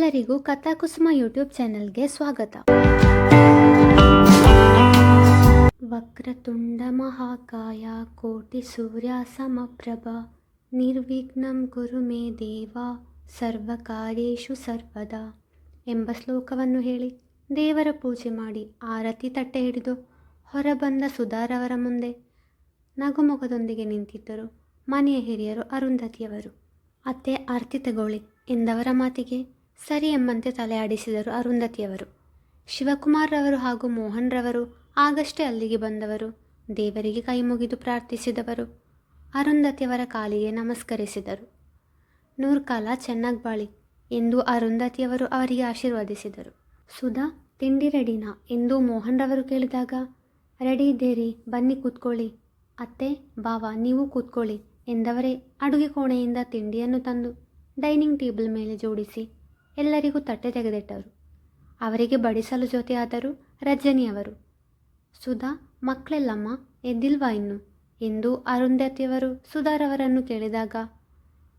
ಎಲ್ಲರಿಗೂ ಕಥಾಕುಸುಮ ಯೂಟ್ಯೂಬ್ ಚಾನೆಲ್ಗೆ ಸ್ವಾಗತ. ವಕ್ರತುಂಡ ಮಹಾಕಾಯ ಕೋಟಿ ಸೂರ್ಯ ಸಮಪ್ರಭ ನಿರ್ವಿಘ್ನಂ ಕುರು ಮೇ ದೇವ ಸರ್ವಕಾರ್ಯೇಷು ಸರ್ವದಾ ಎಂಬ ಶ್ಲೋಕವನ್ನು ಹೇಳಿ ದೇವರ ಪೂಜೆ ಮಾಡಿ ಆರತಿ ತಟ್ಟೆ ಹಿಡಿದು ಹೊರಬಂದ ಸುಧಾರವರ ಮುಂದೆ ನಗುಮೊಗದೊಂದಿಗೆ ನಿಂತಿದ್ದರು ಮನೆಯ ಹಿರಿಯರು ಅರುಂಧತಿಯವರು. ಅತ್ತೆ ಆರತಿ ತಗೊಳ್ಳಿ ಎಂದವರ ಮಾತಿಗೆ ಸರಿ ಎಂಬಂತೆ ತಲೆ ಆಡಿಸಿದರು ಅರುಂಧತಿಯವರು. ಶಿವಕುಮಾರ್ರವರು ಹಾಗೂ ಮೋಹನ್ ರವರು ಆಗಷ್ಟೇ ಅಲ್ಲಿಗೆ ಬಂದವರು. ದೇವರಿಗೆ ಕೈ ಮುಗಿದು ಪ್ರಾರ್ಥಿಸಿದವರು. ಅರುಂಧತಿಯವರ ಕಾಲಿಗೆ ನಮಸ್ಕರಿಸಿದರು. ನೂರ್ಕಾಲ ಚೆನ್ನಾಗಿ ಬಾಳಿ ಎಂದು ಅರುಂಧತಿಯವರು ಅವರಿಗೆ ಆಶೀರ್ವದಿಸಿದರು. ಸುಧಾ, ತಿಂಡಿ ರೆಡಿನಾ ಎಂದು ಮೋಹನ್ ರವರು ಕೇಳಿದಾಗ, ರೆಡಿ ಇದ್ದೇರಿ, ಬನ್ನಿ ಕೂತ್ಕೊಳ್ಳಿ. ಅತ್ತೆ, ಬಾವ ನೀವು ಕೂತ್ಕೊಳ್ಳಿ ಎಂದವರೇ ಅಡುಗೆ ಕೋಣೆಯಿಂದ ತಿಂಡಿಯನ್ನು ತಂದು ಡೈನಿಂಗ್ ಟೇಬಲ್ ಮೇಲೆ ಜೋಡಿಸಿ ಎಲ್ಲರಿಗೂ ತಟ್ಟೆ ತೆಗೆದಿಟ್ಟರು. ಅವರಿಗೆ ಬಡಿಸಲು ಜೊತೆಯಾದರು ರಜನಿಯವರು. ಸುಧಾ, ಮಕ್ಕಳೆಲ್ಲಮ್ಮ ಎದ್ದಿಲ್ವಾ ಇನ್ನು ಎಂದು ಅರುಂಧತಿಯವರು ಸುಧಾರವರನ್ನು ಕೇಳಿದಾಗ,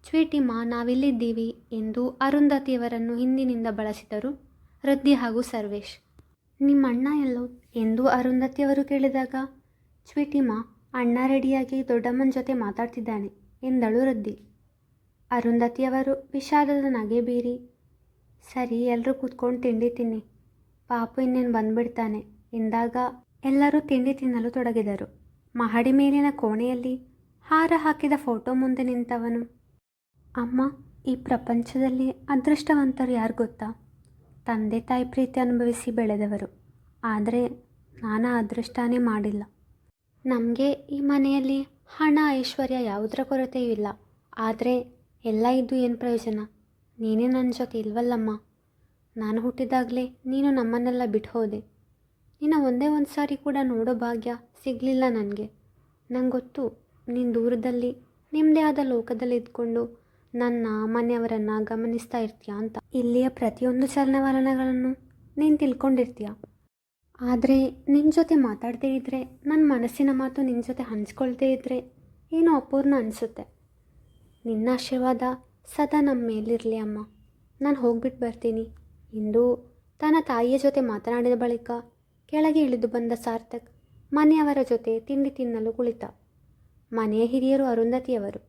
ಸ್ವೀಟಿಮ್ಮ ನಾವಿಲ್ಲಿದ್ದೀವಿ ಎಂದು ಅರುಂಧತಿಯವರನ್ನು ಹಿಂದಿನಿಂದ ಬಳಸಿದರು ವೃದ್ಧಿ ಹಾಗೂ ಸರ್ವೇಶ್. ನಿಮ್ಮ ಅಣ್ಣ ಎಲ್ಲೋ ಎಂದು ಅರುಂಧತಿಯವರು ಕೇಳಿದಾಗ, ಸ್ವೀಟಿಮ್ಮ ಅಣ್ಣ ರೆಡಿಯಾಗಿ ದೊಡ್ಡಮ್ಮನ ಜೊತೆ ಮಾತಾಡ್ತಿದ್ದಾನೆ ಎಂದಳು ವೃದ್ಧಿ. ಅರುಂಧತಿಯವರು ವಿಷಾದದ ನಗೆ ಬೀರಿ, ಸರಿ ಎಲ್ಲರೂ ಕೂತ್ಕೊಂಡು ತಿಂಡಿ ತಿನ್ನಿ, ಪಾಪು ಇನ್ನೇನು ಬಂದ್ಬಿಡ್ತಾನೆ ಎಂದಾಗ ಎಲ್ಲರೂ ತಿಂಡಿ ತಿನ್ನಲು ತೊಡಗಿದರು. ಮಹಡಿ ಮೇಲಿನ ಕೋಣೆಯಲ್ಲಿ ಹಾರ ಹಾಕಿದ ಫೋಟೋ ಮುಂದೆ ನಿಂತವನು, ಅಮ್ಮ, ಈ ಪ್ರಪಂಚದಲ್ಲಿ ಅದೃಷ್ಟವಂತರು ಯಾರು ಗೊತ್ತಾ? ತಂದೆ ತಾಯಿ ಪ್ರೀತಿ ಅನುಭವಿಸಿ ಬೆಳೆದವರು. ಆದರೆ ನಾನು ಅದೃಷ್ಟನೇ ಮಾಡಿಲ್ಲ. ನಮಗೆ ಈ ಮನೆಯಲ್ಲಿ ಹಣ ಐಶ್ವರ್ಯ ಯಾವುದರ ಕೊರತೆಯೂ ಇಲ್ಲ. ಆದರೆ ಎಲ್ಲ ಇದ್ದು ಏನು ಪ್ರಯೋಜನ? ನೀನೇ ನನ್ನ ಜೊತೆ ಇಲ್ವಲ್ಲಮ್ಮ. ನಾನು ಹುಟ್ಟಿದಾಗಲೇ ನೀನು ನಮ್ಮನ್ನೆಲ್ಲ ಬಿಟ್ಟು ಹೋದೆ. ನಿನ್ನ ಒಂದೇ ಒಂದು ಸಾರಿ ಕೂಡ ನೋಡೋ ಭಾಗ್ಯ ಸಿಗಲಿಲ್ಲ ನನಗೆ. ನಂಗೆ ಗೊತ್ತು, ನೀನು ದೂರದಲ್ಲಿ ನಿಮ್ಮದೇ ಆದ ಲೋಕದಲ್ಲಿ ಇದ್ಕೊಂಡು ನನ್ನ ಮನೆಯವರನ್ನು ಗಮನಿಸ್ತಾ ಇರ್ತೀಯ ಅಂತ. ಇಲ್ಲಿಯ ಪ್ರತಿಯೊಂದು ಚಲನವಲನಗಳನ್ನು ನೀನು ತಿಳ್ಕೊಂಡಿರ್ತೀಯ. ಆದರೆ ನಿನ್ನ ಜೊತೆ ಮಾತಾಡದೇ ಇದ್ದರೆ, ನನ್ನ ಮನಸ್ಸಿನ ಮಾತು ನಿನ್ನ ಜೊತೆ ಹಂಚ್ಕೊಳ್ದೇ ಇದ್ದರೆ ಏನೋ ಅಪೂರ್ಣ ಅನಿಸುತ್ತೆ. ನಿನ್ನ ಆಶೀರ್ವಾದ ಸದಾ ನಮ್ಮ ಮೇಲಿರಲಿ ಅಮ್ಮ. ನಾನು ಹೋಗ್ಬಿಟ್ಟು ಬರ್ತೀನಿ ಎಂದು ತನ್ನ ತಾಯಿಯ ಜೊತೆ ಮಾತನಾಡಿದ ಬಳಿಕ ಕೆಳಗೆ ಇಳಿದು ಬಂದ ಸಾರ್ಥಕ್ ಮನೆಯವರ ಜೊತೆ ತಿಂಡಿ ತಿನ್ನಲು ಕುಳಿತ. ಮನೆಯ ಹಿರಿಯರು ಅರುಂಧತಿಯವರು.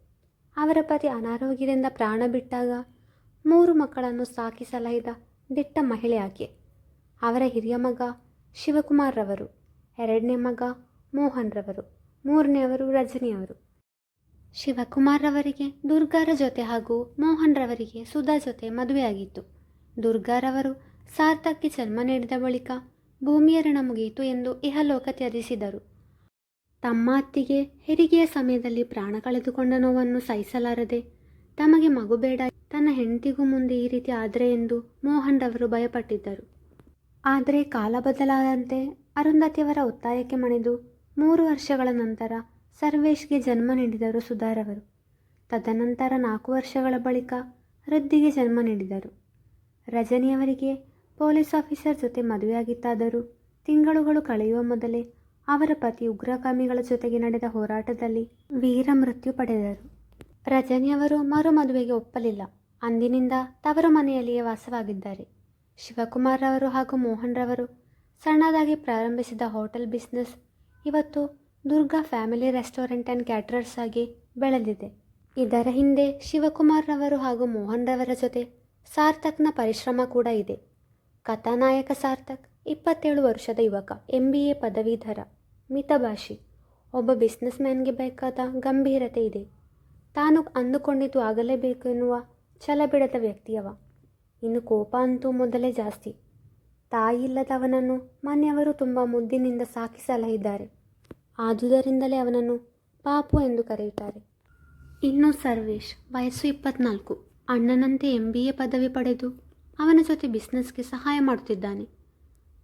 ಅವರ ಪತಿ ಅನಾರೋಗ್ಯದಿಂದ ಪ್ರಾಣ ಬಿಟ್ಟಾಗ 3 ಮಕ್ಕಳನ್ನು ಸಾಕಿ ಸಲಹಿದ ದಿಟ್ಟ ಮಹಿಳೆ ಆಕೆ. ಅವರ ಹಿರಿಯ ಮಗ ಶಿವಕುಮಾರ್ ರವರು, 2ನೇ ಮಗ ಮೋಹನ್ ರವರು, 3ನೇವರು ರಜನಿಯವರು. ಶಿವಕುಮಾರ್ ರವರಿಗೆ ದುರ್ಗಾರ ಜೊತೆ ಹಾಗೂ ಮೋಹನ್ ರವರಿಗೆ ಸುಧಾ ಜೊತೆ ಮದುವೆಯಾಗಿತ್ತು. ದುರ್ಗಾರವರು ಸಾರ್ಥಕ್ಗೆ ಜನ್ಮ ನೀಡಿದ ಬಳಿಕ ಭೂಮಿಯ ಋಣ ಮುಗಿಯಿತು ಎಂದು ಇಹಲೋಕ ತ್ಯಜಿಸಿದರು. ತಮ್ಮ ಅತ್ತಿಗೆ ಹೆರಿಗೆಯ ಸಮಯದಲ್ಲಿ ಪ್ರಾಣ ಕಳೆದುಕೊಂಡ ನೋವನ್ನು ಸಹಿಸಲಾರದೆ ತಮಗೆ ಮಗು ಬೇಡ, ತನ್ನ ಹೆಂಡತಿಗೂ ಮುಂದೆ ಈ ರೀತಿ ಆದರೆ ಎಂದು ಮೋಹನ್ ರವರು ಭಯಪಟ್ಟಿದ್ದರು. ಆದರೆ ಕಾಲ ಬದಲಾದಂತೆ ಅರುಂಧತಿಯವರ ಒತ್ತಾಯಕ್ಕೆ ಮಣಿದು 3 ವರ್ಷಗಳ ನಂತರ ಸರ್ವೇಶ್ಗೆ ಜನ್ಮ ನೀಡಿದರು ಸುಧಾರವರು. ತದನಂತರ 4 ವರ್ಷಗಳ ಬಳಿಕ ವೃದ್ಧಿಗೆ ಜನ್ಮ ನೀಡಿದರು. ರಜನಿಯವರಿಗೆ ಪೊಲೀಸ್ ಆಫೀಸರ್ ಜೊತೆ ಮದುವೆಯಾಗಿತ್ತಾದರೂ ತಿಂಗಳುಗಳು ಕಳೆಯುವ ಮೊದಲೇ ಅವರ ಪತಿ ಉಗ್ರಗಾಮಿಗಳ ಜೊತೆಗೆ ನಡೆದ ಹೋರಾಟದಲ್ಲಿ ವೀರ ಮೃತ್ಯು ಪಡೆದರು. ರಜನಿಯವರು ಮರು ಮದುವೆಗೆ ಒಪ್ಪಲಿಲ್ಲ. ಅಂದಿನಿಂದ ತವರು ಮನೆಯಲ್ಲಿಯೇ ವಾಸವಾಗಿದ್ದಾರೆ. ಶಿವಕುಮಾರ್ ರವರು ಹಾಗೂ ಮೋಹನ್ ರವರು ಸಣ್ಣದಾಗಿ ಪ್ರಾರಂಭಿಸಿದ ಹೋಟೆಲ್ ಬಿಸ್ನೆಸ್ ಇವತ್ತು Durga family restaurant and caterers ಆಗಿ ಬೆಳೆದಿದೆ. ಇದರ ಹಿಂದೆ ಶಿವಕುಮಾರ್ ರವರು ಹಾಗೂ ಮೋಹನ್ ರವರ ಜೊತೆ ಸಾರ್ಥಕ್ನ ಪರಿಶ್ರಮ ಕೂಡ ಇದೆ. ಕಥಾನಾಯಕ ಸಾರ್ಥಕ್ 27 ವರ್ಷದ ಯುವಕ, MBA ಪದವೀಧರ, ಮಿತಭಾಷಿ. ಒಬ್ಬ ಬಿಸ್ನೆಸ್ ಮ್ಯಾನ್ಗೆ ಬೇಕಾದ ಗಂಭೀರತೆ ಇದೆ. ತಾನು ಅಂದುಕೊಂಡಿದ್ದು ಆಗಲೇಬೇಕು ಎನ್ನುವ ಛಲ ಬಿಡದ ವ್ಯಕ್ತಿಯವ. ಇನ್ನು ಕೋಪ ಅಂತೂ ಮೊದಲೇ ಜಾಸ್ತಿ. ತಾಯಿ ಇಲ್ಲದವನನ್ನು ಮನೆಯವರು ತುಂಬ ಮುದ್ದಿನಿಂದ ಸಾಕಿ ಸಲಹಿದ್ದಾರೆ. ಆದುದರಿಂದಲೇ ಅವನನ್ನು ಪಾಪು ಎಂದು ಕರೆಯುತ್ತಾರೆ. ಇನ್ನು ಸರ್ವೇಶ್, ವಯಸ್ಸು 24, ಅಣ್ಣನಂತೆ MBA ಪದವಿ ಪಡೆದು ಅವನ ಜೊತೆ ಬಿಸ್ನೆಸ್ಗೆ ಸಹಾಯ ಮಾಡುತ್ತಿದ್ದಾನೆ.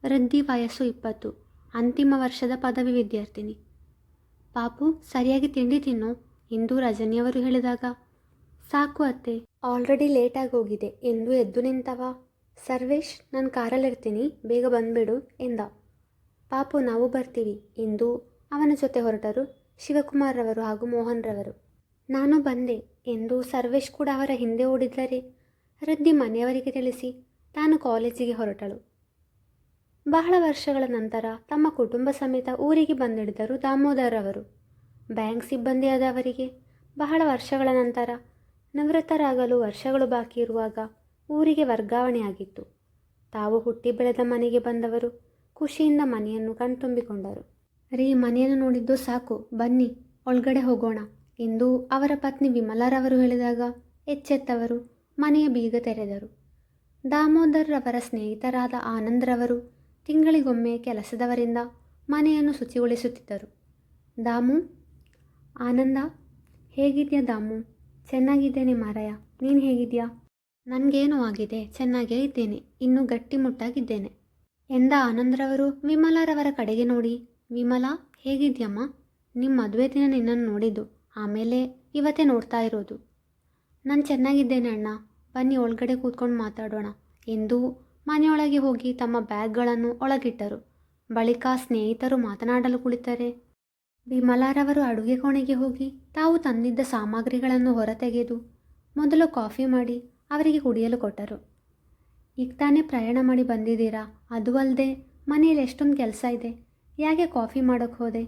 ವೃದ್ಧಿ ವಯಸ್ಸು 20, ಅಂತಿಮ ವರ್ಷದ ಪದವಿ ವಿದ್ಯಾರ್ಥಿನಿ. ಪಾಪು, ಸರಿಯಾಗಿ ತಿಂಡಿ ತಿನ್ನು ಎಂದು ರಜನಿಯವರು ಹೇಳಿದಾಗ, ಸಾಕು ಅತ್ತೆ, ಆಲ್ರೆಡಿ ಲೇಟಾಗಿ ಹೋಗಿದೆ ಎಂದು ಎದ್ದು ನಿಂತವ. ಸರ್ವೇಶ್, ನಾನು ಕಾರಲ್ಲಿರ್ತೀನಿ, ಬೇಗ ಬಂದುಬಿಡು ಎಂದ. ಪಾಪು, ನಾವು ಬರ್ತೀವಿ ಎಂದು ಅವನ ಜೊತೆ ಹೊರಟರು ಶಿವಕುಮಾರ್ ರವರು ಹಾಗೂ ಮೋಹನ್ ರವರು. ನಾನು ಬಂದೆ ಎಂದು ಸರ್ವೇಶ್ ಕೂಡ ಅವರ ಹಿಂದೆ ಓಡಿದರೆ ವೃದ್ಧಿ ಮನೆಯವರಿಗೆ ತಿಳಿಸಿ ತಾನು ಕಾಲೇಜಿಗೆ ಹೊರಟಳು. ಬಹಳ ವರ್ಷಗಳ ನಂತರ ತಮ್ಮ ಕುಟುಂಬ ಸಮೇತ ಊರಿಗೆ ಬಂದಿಳಿದರು ದಾಮೋದರ್ ಅವರು. ಬ್ಯಾಂಕ್ ಸಿಬ್ಬಂದಿಯಾದವರಿಗೆ ಬಹಳ ವರ್ಷಗಳ ನಂತರ ನಿವೃತ್ತರಾಗಲು ವರ್ಷಗಳು ಬಾಕಿ ಇರುವಾಗ ಊರಿಗೆ ವರ್ಗಾವಣೆಯಾಗಿತ್ತು. ತಾವು ಹುಟ್ಟಿ ಬೆಳೆದ ಮನೆಗೆ ಬಂದವರು ಖುಷಿಯಿಂದ ಮನೆಯನ್ನು ಕಣ್ತುಂಬಿಕೊಂಡರು. ರೀ, ಮನೆಯನ್ನು ನೋಡಿದ್ದು ಸಾಕು, ಬನ್ನಿ ಒಳಗಡೆ ಹೋಗೋಣ ಎಂದು ಅವರ ಪತ್ನಿ ವಿಮಲಾರವರು ಹೇಳಿದಾಗ ಎಚ್ಚೆತ್ತವರು ಮನೆಯ ಬೀಗ ತೆರೆದರು. ದಾಮೋದರ್ ರವರ ಸ್ನೇಹಿತರಾದ ಆನಂದ್ರವರು ತಿಂಗಳಿಗೊಮ್ಮೆ ಕೆಲಸದವರಿಂದ ಮನೆಯನ್ನು ಶುಚಿಗೊಳಿಸುತ್ತಿದ್ದರು. ದಾಮು, ಆನಂದ, ಹೇಗಿದ್ಯಾ ದಾಮು? ಚೆನ್ನಾಗಿದ್ದೇನೆ ಮಾರಾಯ, ನೀನು ಹೇಗಿದ್ಯಾ? ನನಗೇನೂ ಆಗಿದೆ, ಚೆನ್ನಾಗೇ ಇದ್ದೇನೆ, ಇನ್ನೂ ಗಟ್ಟಿಮುಟ್ಟಾಗಿದ್ದೇನೆ ಎಂದ ಆನಂದ್ರವರು ವಿಮಲಾರವರ ಕಡೆಗೆ ನೋಡಿ, ವಿಮಲಾ ಹೇಗಿದ್ಯಮ್ಮ? ನಿಮ್ಮ ಮದುವೆ ದಿನ ನಿನ್ನನ್ನು ನೋಡಿದ್ದು, ಆಮೇಲೆ ಇವತ್ತೇ ನೋಡ್ತಾ ಇರೋದು. ನಾನು ಚೆನ್ನಾಗಿದ್ದೇನೆ ಅಣ್ಣ, ಬನ್ನಿ ಒಳಗಡೆ ಕೂತ್ಕೊಂಡು ಮಾತಾಡೋಣ ಎಂದು ಮನೆಯೊಳಗೆ ಹೋಗಿ ತಮ್ಮ ಬ್ಯಾಗ್ಗಳನ್ನು ಒಳಗಿಟ್ಟರು. ಬಳಿಕ ಸ್ನೇಹಿತರು ಮಾತನಾಡಲು ಕುಳಿತರೆ ವಿಮಲಾರವರು ಅಡುಗೆ ಕೋಣೆಗೆ ಹೋಗಿ ತಾವು ತಂದಿದ್ದ ಸಾಮಗ್ರಿಗಳನ್ನು ಹೊರತೆಗೆದು ಮೊದಲು ಕಾಫಿ ಮಾಡಿ ಅವರಿಗೆ ಕುಡಿಯಲು ಕೊಟ್ಟರು. ಈಗ ತಾನೇ ಪ್ರಯಾಣ ಮಾಡಿ ಬಂದಿದ್ದೀರಾ, ಅದು ಅಲ್ಲದೆ ಮನೆಯಲ್ಲಿ ಎಷ್ಟೊಂದು ಕೆಲಸ ಇದೆ, ಯಾಕೆ ಕಾಫಿ ಮಾಡೋಕ್ಕೆ ಹೋದೆ?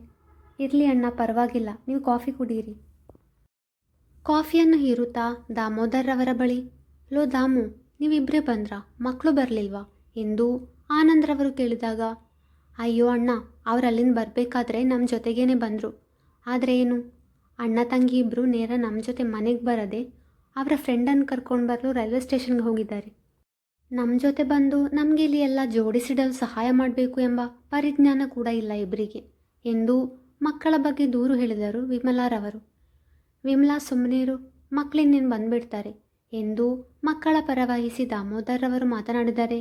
ಇರಲಿ ಅಣ್ಣ, ಪರವಾಗಿಲ್ಲ, ನೀವು ಕಾಫಿ ಕುಡೀರಿ. ಕಾಫಿಯನ್ನು ಹೀರುತ್ತಾ ದಾಮೋದರ್ ರವರ ಬಳಿ, ಲೋ ದಾಮು, ನೀವಿಬ್ಬರೇ ಬಂದ್ರಾ, ಮಕ್ಕಳು ಬರಲಿಲ್ವಾ ಎಂದು ಆನಂದ್ರವರು ಕೇಳಿದಾಗ, ಅಯ್ಯೋ ಅಣ್ಣ, ಅವ್ರು ಅಲ್ಲಿಂದ ಬರಬೇಕಾದ್ರೆ ನಮ್ಮ ಜೊತೆಗೇನೆ ಬಂದರು. ಆದರೆ ಏನು, ಅಣ್ಣ ತಂಗಿ ಇಬ್ಬರು ನೇರ ನಮ್ಮ ಜೊತೆ ಮನೆಗೆ ಬರದೆ ಅವರ ಫ್ರೆಂಡನ್ನು ಕರ್ಕೊಂಡು ಬರಲು ರೈಲ್ವೆ ಸ್ಟೇಷನ್ಗೆ ಹೋಗಿದ್ದಾರೆ. ನಮ್ಮ ಜೊತೆ ಬಂದು ನಮಗೆ ಇಲ್ಲಿ ಎಲ್ಲ ಜೋಡಿಸಿಡಲು ಸಹಾಯ ಮಾಡಬೇಕು ಎಂಬ ಪರಿಜ್ಞಾನ ಕೂಡ ಇಲ್ಲ ಇಬ್ಬರಿಗೆ ಎಂದು ಮಕ್ಕಳ ಬಗ್ಗೆ ದೂರು ಹೇಳಿದರು ವಿಮಲಾರವರು. ವಿಮಲಾ, ಸುಮ್ಮನೇರು, ಮಕ್ಕಳಿನ್ನೇನು ಬಂದುಬಿಡ್ತಾರೆ ಎಂದು ಮಕ್ಕಳ ಪರವಹಿಸಿ ದಾಮೋದರ್ ಅವರು ಮಾತನಾಡಿದರೆ,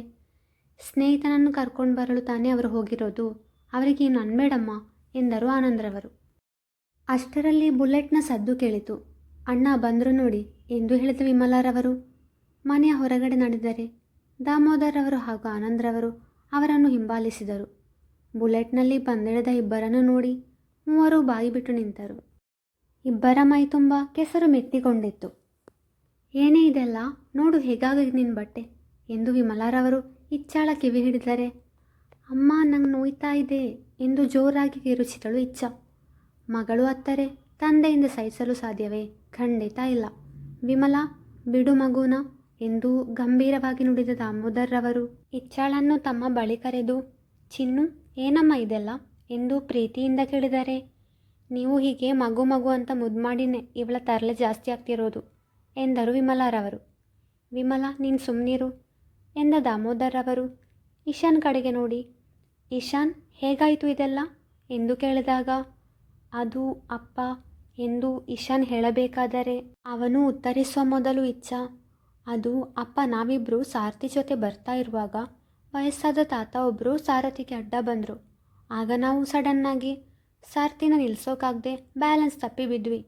ಸ್ನೇಹಿತನನ್ನು ಕರ್ಕೊಂಡು ಬರಲು ತಾನೇ ಅವರು ಹೋಗಿರೋದು, ಅವರಿಗೇನು ಅನ್ಬೇಡಮ್ಮ ಎಂದರು ಆನಂದ್ರವರು. ಅಷ್ಟರಲ್ಲಿ ಬುಲೆಟ್ನ ಸದ್ದು ಕೇಳಿತು. ಅಣ್ಣ ಬಂದರು ನೋಡಿ ಎಂದು ಹೇಳಿದ ವಿಮಲಾರವರು ಮನೆಯ ಹೊರಗಡೆ ನಡೆದರೆ ದಾಮೋದರ್ ಅವರು ಹಾಗೂ ಆನಂದ್ರವರು ಅವರನ್ನು ಹಿಂಬಾಲಿಸಿದರು. ಬುಲೆಟ್ನಲ್ಲಿ ಬಂದಿಳಿದ ಇಬ್ಬರನ್ನು ನೋಡಿ ಮೂವರು ಬಾಯಿ ಬಿಟ್ಟು ನಿಂತರು. ಇಬ್ಬರ ಮೈ ತುಂಬ ಕೆಸರು ಮೆತ್ತಿಕೊಂಡಿತ್ತು. ಏನೇ ಇದೆಲ್ಲ, ನೋಡು ಹೇಗಾಗಿದೆ ನಿನ್ನ ಬಟ್ಟೆ ಎಂದು ವಿಮಲಾರವರು ಇಚ್ಚಾಳ ಕಿವಿ ಹಿಡಿದರೆ, ಅಮ್ಮ ನಂಗೆ ನೋಯ್ತಾ ಇದೆ ಎಂದು ಜೋರಾಗಿ ಕಿರುಚಿದಳು ಇಚ್ಛ. ಮಗಳು ಅತ್ತರೆ ತಂದೆಯಿಂದ ಸಹಿಸಲು ಸಾಧ್ಯವೇ? ಖಂಡಿತ ಇಲ್ಲ. ವಿಮಲಾ, ಬಿಡು ಮಗುನ ಎಂದು ಗಂಭೀರವಾಗಿ ನುಡಿದ ದಾಮೋದರ್ ರವರು ಇಚ್ಚಾಳನ್ನು ತಮ್ಮ ಬಳಿ ಕರೆದು, ಚಿನ್ನು, ಏನಮ್ಮ ಇದೆಲ್ಲ ಎಂದು ಪ್ರೀತಿಯಿಂದ ಕೇಳಿದರೆ, ನೀವು ಹೀಗೆ ಮಗು ಮಗು ಅಂತ ಮುದ್ದು ಮಾಡಿನೇ ಇವಳ ತರಲೆ ಜಾಸ್ತಿ ಆಗ್ತಿರೋದು ಎಂದರು ವಿಮಲಾರವರು. ವಿಮಲಾ, ನೀನು ಸುಮ್ಮನಿರು ಎಂದ ದಾಮೋದರ್ ಅವರು ಇಶಾನ್ ಕಡೆಗೆ ನೋಡಿ, ಇಶಾನ್, ಹೇಗಾಯಿತು ಇದೆಲ್ಲ ಎಂದು ಕೇಳಿದಾಗ, ಅದು ಅಪ್ಪ ಎಂದು ಇಶಾನ್ ಹೇಳಬೇಕಾದರೆ ಅವನು ಉತ್ತರಿಸುವ ಮೊದಲು ಇಚ್ಛಾ, ಅದು ಅಪ್ಪ, ನಾವಿಬ್ಬರು ಸಾರಥಿ ಜೊತೆ ಬರ್ತಾ ಇರುವಾಗ ವಯಸ್ಸಾದ ತಾತ ಒಬ್ಬರು ಸಾರಥಿಗೆ ಅಡ್ಡ ಬಂದರು. ಆಗ ನಾವು ಸಡನ್ನಾಗಿ ಸಾರಥಿನ ನಿಲ್ಲಿಸೋಕ್ಕಾಗದೆ ಬ್ಯಾಲೆನ್ಸ್ ತಪ್ಪಿ ಬಿದ್ವಿ.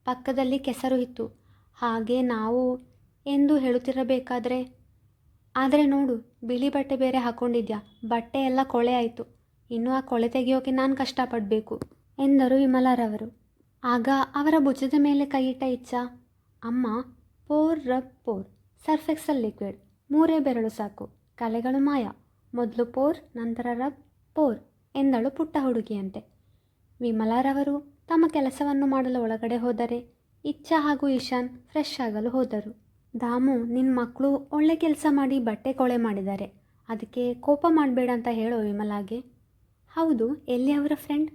ಪಕ್ಕದಲ್ಲಿ ಕೆಸರು ಇತ್ತು, ಹಾಗೆ ನಾವು ಎಂದು ಹೇಳುತ್ತಿರಬೇಕಾದ್ರೆ, ಆದರೆ ನೋಡು, ಬಿಳಿ ಬಟ್ಟೆ ಬೇರೆ ಹಾಕ್ಕೊಂಡಿದ್ಯಾ, ಬಟ್ಟೆ ಎಲ್ಲ ಕೊಳೆ ಆಯಿತು, ಇನ್ನೂ ಆ ಕೊಳೆ ತೆಗೆಯೋಕೆ ನಾನು ಕಷ್ಟಪಡಬೇಕು ಎಂದರು ವಿಮಲಾರವರು. ಆಗ ಅವರ ಭುಜದ ಮೇಲೆ ಕೈಯಿಟ್ಟ ಇಚ್ಛಾ, ಅಮ್ಮ, pour rub pour, Surf Excel liquid 3 ಬೆರಳು ಸಾಕು, ಕಲೆಗಳು ಮಾಯ, ಮೊದಲು ಪೋರ್ ನಂತರ ರಬ್ ಪೋರ್ ಎಂದಳು ಪುಟ್ಟ ಹುಡುಗಿಯಂತೆ. ವಿಮಲಾರವರು ತಮ್ಮ ಕೆಲಸವನ್ನು ಮಾಡಲು ಒಳಗಡೆ ಹೋದರೆ ಇಚ್ಛಾ ಹಾಗೂ ಇಶಾನ್ ಫ್ರೆಶ್ ಆಗಲು ಹೋದರು. ದಾಮು, ನಿನ್ನ ಮಕ್ಕಳು ಒಳ್ಳೆ ಕೆಲಸ ಮಾಡಿ ಬಟ್ಟೆ ಕೊಳೆ ಮಾಡಿದ್ದಾರೆ, ಅದಕ್ಕೆ ಕೋಪ ಮಾಡಬೇಡ ಅಂತ ಹೇಳೋ ವಿಮಲಾಗೆ. ಹೌದು, ಎಲ್ಲಿ ಅವರ ಫ್ರೆಂಡ್?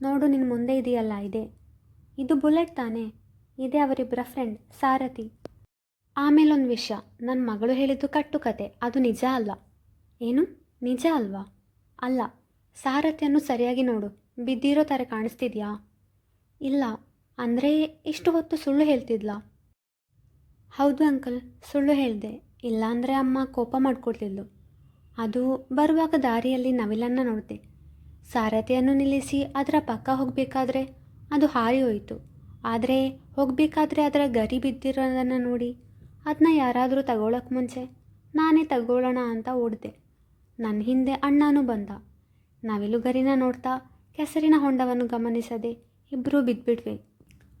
ನೋಡು, ನಿನ್ನ ಮುಂದೆ ಇದೆಯಲ್ಲ, ಇದೆ, ಇದು ಬುಲೆಟ್ ತಾನೇ, ಇದೇ ಅವರಿಬ್ಬರ ಫ್ರೆಂಡ್ ಸಾರಥಿ. ಆಮೇಲೊಂದು ವಿಷಯ, ನನ್ನ ಮಗಳು ಹೇಳಿದ್ದು ಕಟ್ಟುಕತೆ, ಅದು ನಿಜ ಅಲ್ಲ. ಏನು, ನಿಜ ಅಲ್ವಾ? ಅಲ್ಲ, ಸಾರಥಿಯನ್ನು ಸರಿಯಾಗಿ ನೋಡು, ಬಿದ್ದಿರೋ ಥರ ಕಾಣಿಸ್ತಿದ್ಯಾ? ಇಲ್ಲ, ಅಂದರೆ ಇಷ್ಟು ಹೊತ್ತು ಸುಳ್ಳು ಹೇಳ್ತಿದ್ಲಾ? ಹೌದು ಅಂಕಲ್, ಸುಳ್ಳು ಹೇಳಿದೆ, ಇಲ್ಲಾಂದರೆ ಅಮ್ಮ ಕೋಪ ಮಾಡ್ಕೊಡ್ತಿದ್ಲು. ಅದು ಬರುವಾಗ ದಾರಿಯಲ್ಲಿ ನವಿಲನ್ನು ನೋಡಿದೆ, ಸಾರಥಿಯನ್ನು ನಿಲ್ಲಿಸಿ ಅದರ ಪಕ್ಕ ಹೋಗಬೇಕಾದ್ರೆ ಅದು ಹಾರಿ ಹೋಯಿತು. ಆದರೆ ಹೋಗಬೇಕಾದ್ರೆ ಅದರ ಗರಿ ಬಿದ್ದಿರೋದನ್ನು ನೋಡಿ ಅದನ್ನ ಯಾರಾದರೂ ತಗೊಳ್ಳೋಕ್ಕೆ ಮುಂಚೆ ನಾನೇ ತಗೊಳ್ಳೋಣ ಅಂತ ಓಡಿದೆ. ನನ್ನ ಹಿಂದೆ ಅಣ್ಣನೂ ಬಂದ. ನವಿಲುಗರಿನ ನೋಡ್ತಾ ಕೆಸರಿನ ಹೊಂಡವನ್ನು ಗಮನಿಸದೆ ಇಬ್ಬರೂ ಬಿದ್ದುಬಿಟ್ವಿ.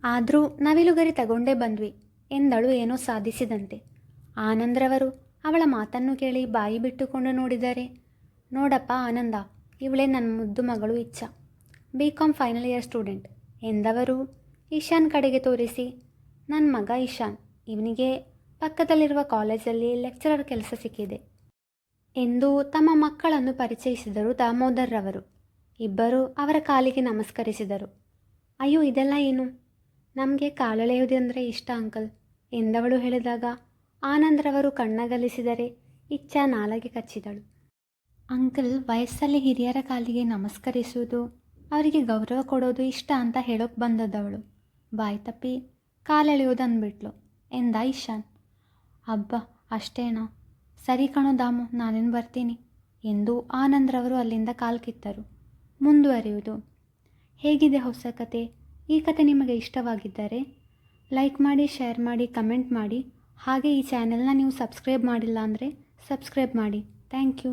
ಆದರೂ ನವಿಲುಗರಿ ತಗೊಂಡೇ ಬಂದ್ವಿ ಎಂದಳು ಏನೋ ಸಾಧಿಸಿದಂತೆ. ಆನಂದ್ರವರು ಅವಳ ಮಾತನ್ನು ಕೇಳಿ ಬಾಯಿ ಬಿಟ್ಟುಕೊಂಡು ನೋಡಿದರೆ, ನೋಡಪ್ಪ ಆನಂದ, ಇವಳೇ ನನ್ನ ಮುದ್ದು ಮಗಳು ಇಚ್ಛಾ, BCom ಫೈನಲ್ ಇಯರ್ ಸ್ಟೂಡೆಂಟ್ ಎಂದವರು ಇಶಾನ್ ಕಡೆಗೆ ತೋರಿಸಿ, ನನ್ನ ಮಗ ಇಶಾನ್, ಇವನಿಗೆ ಪಕ್ಕದಲ್ಲಿರುವ ಕಾಲೇಜಲ್ಲಿ ಲೆಕ್ಚರರ್ ಕೆಲಸ ಸಿಕ್ಕಿದೆ ಎಂದು ತಮ್ಮ ಮಕ್ಕಳನ್ನು ಪರಿಚಯಿಸಿದರು ದಾಮೋದರ್ರವರು. ಇಬ್ಬರು ಅವರ ಕಾಲಿಗೆ ನಮಸ್ಕರಿಸಿದರು. ಅಯ್ಯೋ, ಇದೆಲ್ಲ ಏನು? ನಮಗೆ ಕಾಲೆಳೆಯುವುದೆಂದರೆ ಇಷ್ಟ ಅಂಕಲ್ ಎಂದವಳು ಹೇಳಿದಾಗ ಆನಂದ್ರವರು ಕಣ್ಣಗಲಿಸಿದರೆ ಇಚ್ಛಾ ನಾಲಗೆ ಕಚ್ಚಿದಳು. ಅಂಕಲ್, ವಯಸ್ಸಲ್ಲಿ ಹಿರಿಯರ ಕಾಲಿಗೆ ನಮಸ್ಕರಿಸುವುದು, ಅವರಿಗೆ ಗೌರವ ಕೊಡೋದು ಇಷ್ಟ ಅಂತ ಹೇಳೋಕೆ ಬಂದದ್ದವಳು ಬಾಯಿ ತಪ್ಪಿ ಕಾಲೆಳೆಯೋದು ಅಂದ್ಬಿಟ್ಲು ಎಂದ ಇಶಾನ್. ಅಬ್ಬ, ಅಷ್ಟೇನಾ? ಸರಿ ಕಣೋ ದಾಮು, ನಾನೇನು ಬರ್ತೀನಿ ಎಂದು ಆನಂದ್ರವರು ಅಲ್ಲಿಂದ ಕಾಲು ಕಿತ್ತರು. ಮುಂದುವರಿಯುವುದು. ಹೇಗಿದೆ ಹೊಸ ಕತೆ? ಈ ಕತೆ ನಿಮಗೆ ಇಷ್ಟವಾಗಿದ್ದರೆ ಲೈಕ್ ಮಾಡಿ, ಶೇರ್ ಮಾಡಿ, ಕಮೆಂಟ್ ಮಾಡಿ. ಹಾಗೆ ಈ ಚಾನೆಲ್ನ ನೀವು ಸಬ್ಸ್ಕ್ರೈಬ್ ಮಾಡಿಲ್ಲ ಅಂದರೆ ಸಬ್ಸ್ಕ್ರೈಬ್ ಮಾಡಿ. Thank you.